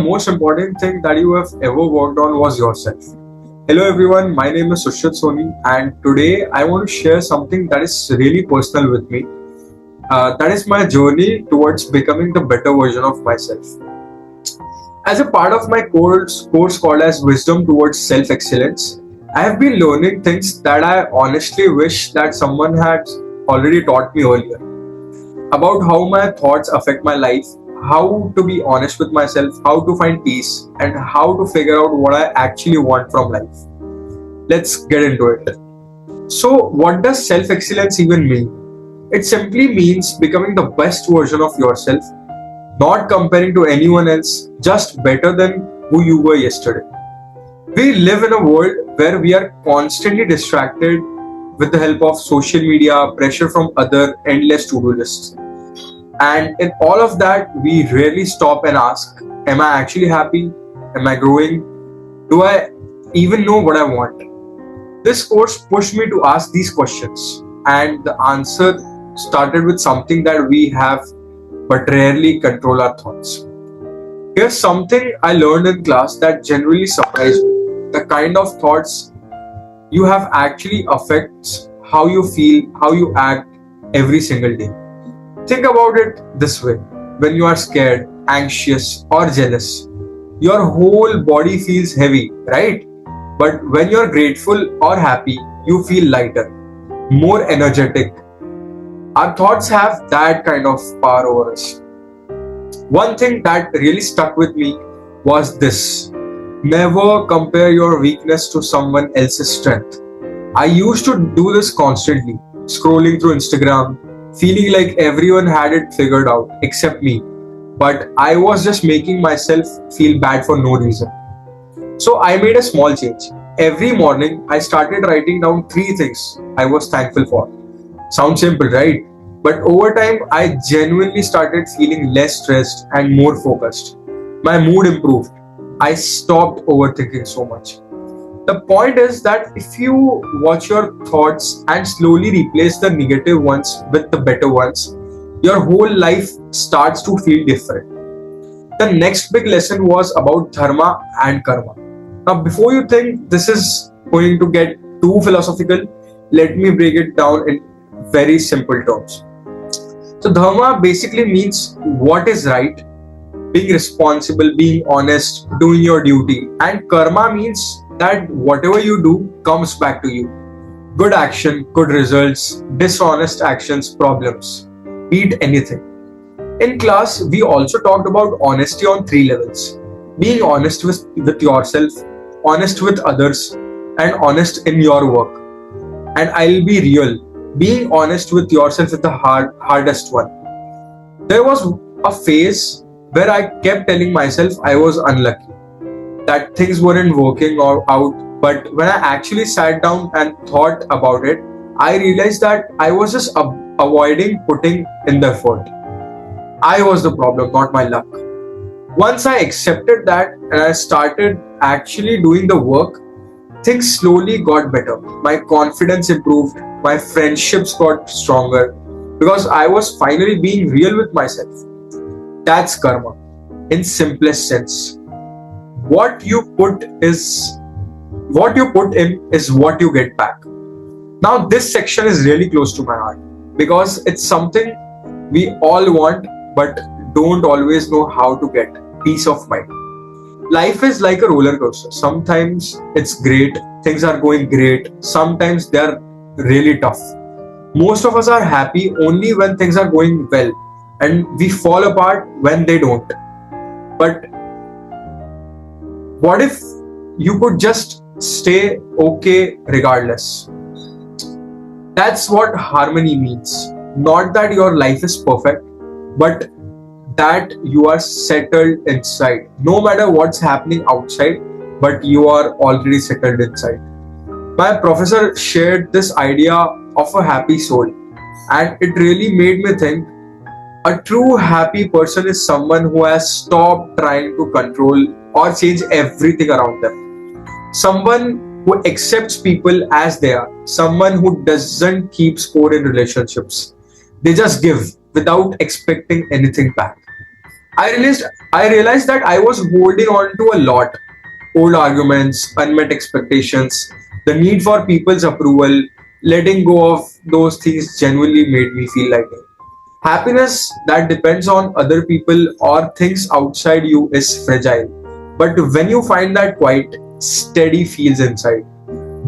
most important thing that you have ever worked on was yourself. Hello everyone, my name is Sushrit Soni, and today I want to share something that is really personal with me. That is my journey towards becoming the better version of myself. As a part of my course called as Wisdom Towards Self-Excellence, I have been learning things that I honestly wish that someone had already taught me earlier. About how my thoughts affect my life, how to be honest with myself, how to find peace, and how to figure out what I actually want from life. Let's get into it. So, what does self excellence even mean? It simply means becoming the best version of yourself, not comparing to anyone else, just better than who you were yesterday. We live in a world where we are constantly distracted with the help of social media, pressure from other endless to-do lists. And in all of that, we rarely stop and ask, am I actually happy? Am I growing? Do I even know what I want? This course pushed me to ask these questions, and the answer started with something that we have but rarely control our thoughts. Here's something I learned in class that genuinely surprised me. The kind of thoughts you have actually affects how you feel, how you act every single day. Think about it this way. When you are scared, anxious, or jealous, your whole body feels heavy, right? But when you're grateful or happy, you feel lighter, more energetic. Our thoughts have that kind of power over us. One thing that really stuck with me was this: never compare your weakness to someone else's strength. I used to do this constantly, scrolling through Instagram, feeling like everyone had it figured out except me. But I was just making myself feel bad for no reason. So I made a small change. Every morning, I started writing down 3 things I was thankful for. Sounds simple, right? But over time, I genuinely started feeling less stressed and more focused. My mood improved. I stopped overthinking so much. The point is that if you watch your thoughts and slowly replace the negative ones with the better ones, your whole life starts to feel different. The next big lesson was about dharma and karma. Now, before you think this is going to get too philosophical, let me break it down in very simple terms. So, dharma basically means what is right, being responsible, being honest, doing your duty. And karma means that whatever you do comes back to you. Good action, good results, dishonest actions, problems. Beat anything. In class, we also talked about honesty on 3 levels. Being honest with yourself, honest with others, and honest in your work. And I'll be real. Being honest with yourself is the hardest one. There was a phase where I kept telling myself I was unlucky, that things weren't working or out. But when I actually sat down and thought about it, I realized that I was just avoiding putting in the effort. I was the problem, not my luck. Once I accepted that and I started actually doing the work, things slowly got better. My confidence improved, my friendships got stronger because I was finally being real with myself. That's karma in simplest sense. What you put in is what you get back. Now this section is really close to my heart because it's something we all want but don't always know how to get: peace of mind. Life is like a roller coaster. Sometimes it's great, things are going great, sometimes they're really tough. Most of us are happy only when things are going well, and we fall apart when they don't. But what if you could just stay okay regardless? That's what harmony means. Not that your life is perfect, but that you are settled inside. No matter what's happening outside, but you are already settled inside. My professor shared this idea of a happy soul, and it really made me think. A true happy person is someone who has stopped trying to control or change everything around them. Someone who accepts people as they are. Someone who doesn't keep score in relationships. They just give without expecting anything back. I realized I realized that I was holding on to a lot. Old arguments, unmet expectations, the need for people's approval, letting go of those things genuinely made me feel lighter. Happiness that depends on other people or things outside you is fragile. But when you find that quiet, steady feels inside,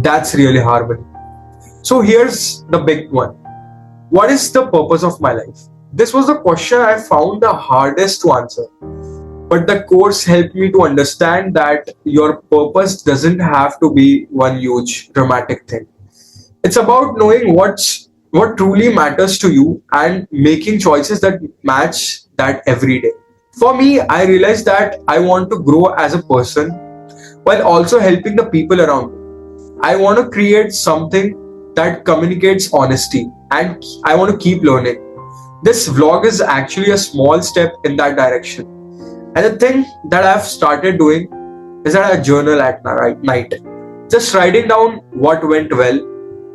that's really harmony. So here's the big one. What is the purpose of my life? This was the question I found the hardest to answer. But the course helped me to understand that your purpose doesn't have to be one huge dramatic thing. It's about knowing what truly matters to you and making choices that match that every day. For me, I realized that I want to grow as a person while also helping the people around me. I want to create something that communicates honesty and I want to keep learning. This vlog is actually a small step in that direction. And the thing that I've started doing is that I journal at night. Just writing down what went well,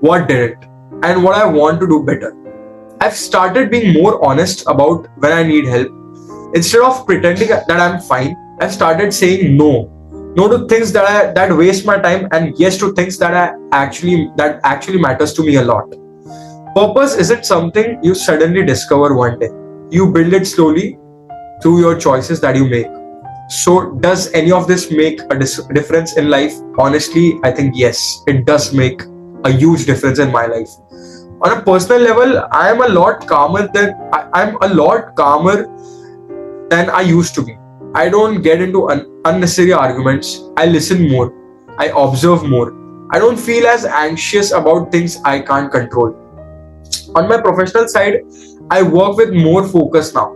what didn't, and what I want to do better. I've started being more honest about when I need help. Instead of pretending that I'm fine, I've started saying no. No to things that waste my time and yes to things that actually matters to me a lot. Purpose isn't something you suddenly discover one day. You build it slowly through your choices that you make. So, does any of this make a difference in life? Honestly, I think yes, it does make a huge difference in my life. On a personal level, I'm a lot calmer than I used to be. I don't get into unnecessary arguments. I listen more. I observe more. I don't feel as anxious about things I can't control. On my professional side, I work with more focus now.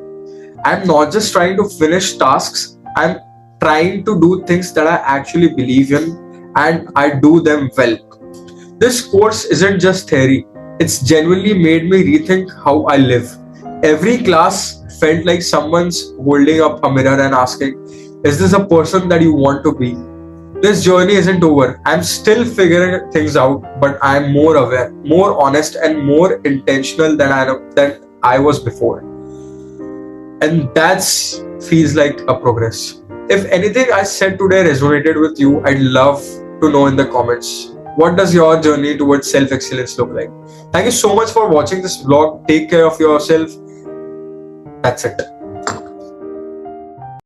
I'm not just trying to finish tasks, I'm trying to do things that I actually believe in and I do them well. This course isn't just theory, it's genuinely made me rethink how I live. Every class felt like someone's holding up a mirror and asking, is this a person that you want to be? This journey isn't over. I'm still figuring things out, but I'm more aware, more honest, and more intentional than I was before. And that's feels like a progress. If anything I said today resonated with you, I'd love to know in the comments. What does your journey towards self-excellence look like? Thank you so much for watching this vlog. Take care of yourself. That's it.